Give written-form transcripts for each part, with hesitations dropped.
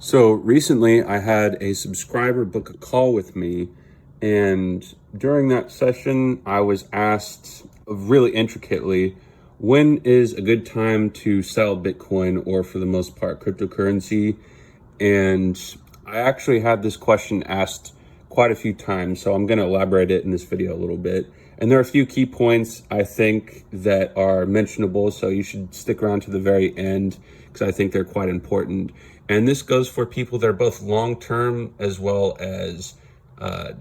So recently I had a subscriber book a call with me, and during that session, I was asked really intricately, when is a good time to sell Bitcoin or for the most part cryptocurrency? And I actually had this question asked quite a few times, so I'm going to elaborate it in this video a little bit. And there are a few key points I think that are mentionable, so you should stick around to the very end because I think they're quite important. And this goes for people that are both long-term as well as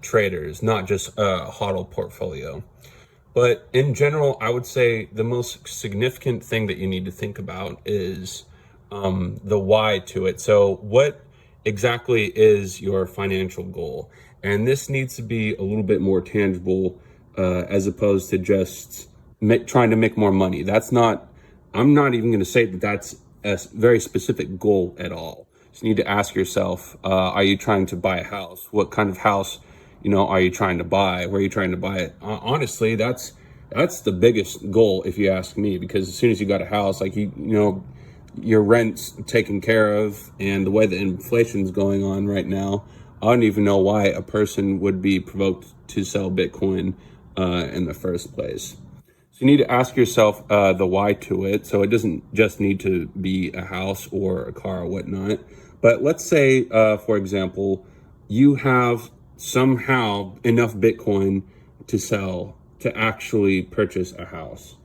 traders, not just a HODL portfolio. But in general, I would say the most significant thing that you need to think about is the why to it. So what exactly is your financial goal? And this needs to be a little bit more tangible as opposed to just trying to make more money. I'm not even going to say that that's a very specific goal at all. So you need to ask yourself, are you trying to buy a house? What kind of house, are you trying to buy? Where are you trying to buy it? Honestly, that's the biggest goal if you ask me, because as soon as you got a house, like your rent's taken care of, and the way that inflation's going on right now, I don't even know why a person would be provoked to sell Bitcoin in the first place. So you need to ask yourself the why to it. So it doesn't just need to be a house or a car or whatnot. But let's say, for example, you have somehow enough Bitcoin to sell to actually purchase a house.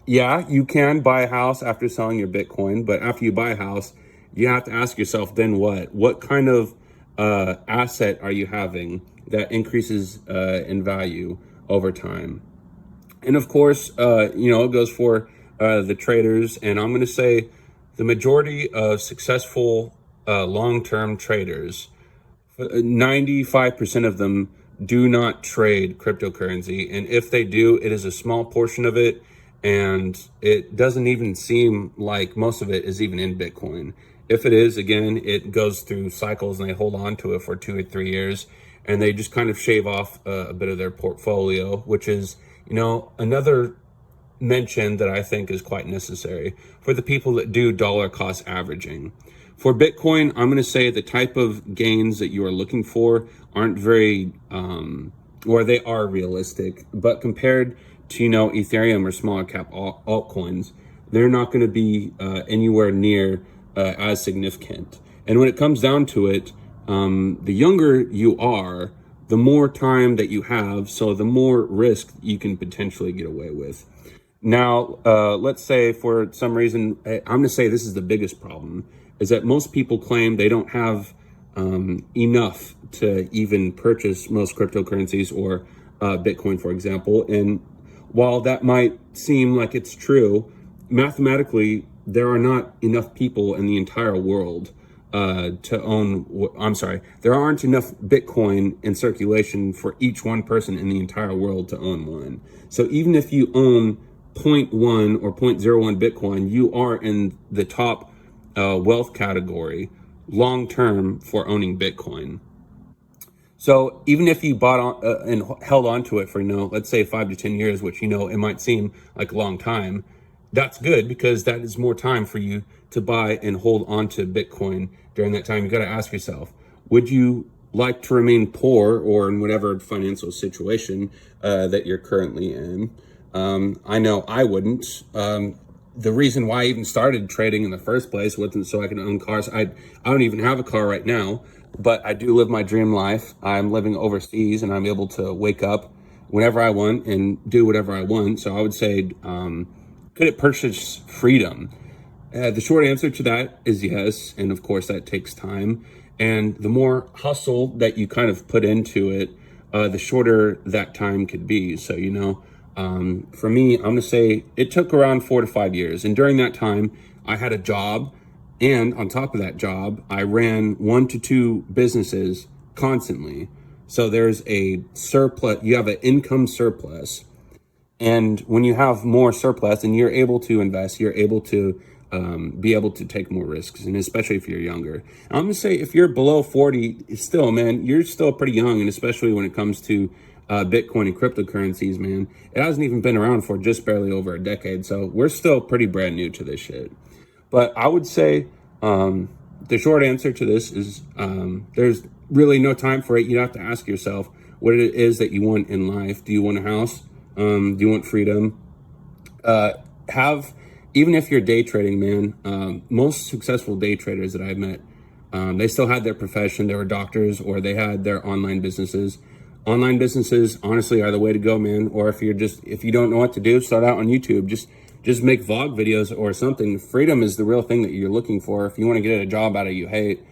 Yeah, you can buy a house after selling your Bitcoin, but after you buy a house, you have to ask yourself, then what? What kind of asset are you having that increases in value over time? And of course, it goes for the traders. And I'm going to say the majority of successful long-term traders, 95% of them do not trade cryptocurrency. And if they do, it is a small portion of it. And it doesn't even seem like most of it is even in Bitcoin. If it is, again, it goes through cycles and they hold on to it for 2 or 3 years. And they just kind of shave off a bit of their portfolio, which is, another mention that I think is quite necessary for the people that do dollar cost averaging. For Bitcoin, I'm going to say the type of gains that you are looking for aren't very, or they are realistic, but compared to, Ethereum or smaller cap altcoins, they're not going to be anywhere near as significant. And when it comes down to it, the younger you are, the more time that you have, so the more risk you can potentially get away with. Now, let's say for some reason, I'm going to say this is the biggest problem, is that most people claim they don't have enough to even purchase most cryptocurrencies or Bitcoin, for example. And while that might seem like it's true, mathematically, there are not enough people in the entire world to own, there aren't enough Bitcoin in circulation for each one person in the entire world to own one. So even if you own 0.1 or 0.01 Bitcoin, you are in the top wealth category long term for owning Bitcoin. So even if you bought on, and held on to it for, let's say 5 to 10 years, which, it might seem like a long time, that's good because that is more time for you to buy and hold on to Bitcoin during that time. You got to ask yourself, would you like to remain poor or in whatever financial situation that you're currently in? I know I wouldn't. The reason why I even started trading in the first place wasn't so I can own cars. I don't even have a car right now, but I do live my dream life. I'm living overseas and I'm able to wake up whenever I want and do whatever I want. So I would say, could it purchase freedom? The short answer to that is yes. And of course that takes time. And the more hustle that you kind of put into it, the shorter that time could be. So, for me, I'm going to say it took around 4 to 5 years. And during that time, I had a job. And on top of that job, I ran 1 to 2 businesses constantly. So there's a surplus, you have an income surplus. And when you have more surplus and you're able to invest, you're able to be able to take more risks, and especially if you're younger. I'm gonna say if you're below 40, still, man, you're still pretty young, and especially when it comes to Bitcoin and cryptocurrencies, man, it hasn't even been around for just barely over a decade, so we're still pretty brand new to this shit. But I would say the short answer to this is there's really no time for it. You have to ask yourself what it is that you want in life. Do you want a house? Do you want freedom? Even if you're day trading, man, most successful day traders that I've met, they still had their profession. They were doctors, or they had their online businesses. Online businesses, honestly, are the way to go, man. Or if you don't know what to do, start out on YouTube. Just make vlog videos or something. Freedom is the real thing that you're looking for. If you want to get a job out of you hate,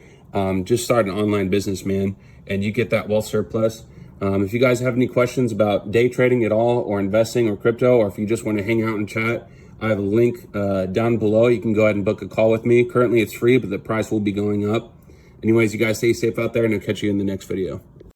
just start an online business, man, and you get that wealth surplus. If you guys have any questions about day trading at all, or investing, or crypto, or if you just want to hang out and chat, I have a link down below. You can go ahead and book a call with me. Currently it's free, but the price will be going up. Anyways, you guys stay safe out there, and I'll catch you in the next video.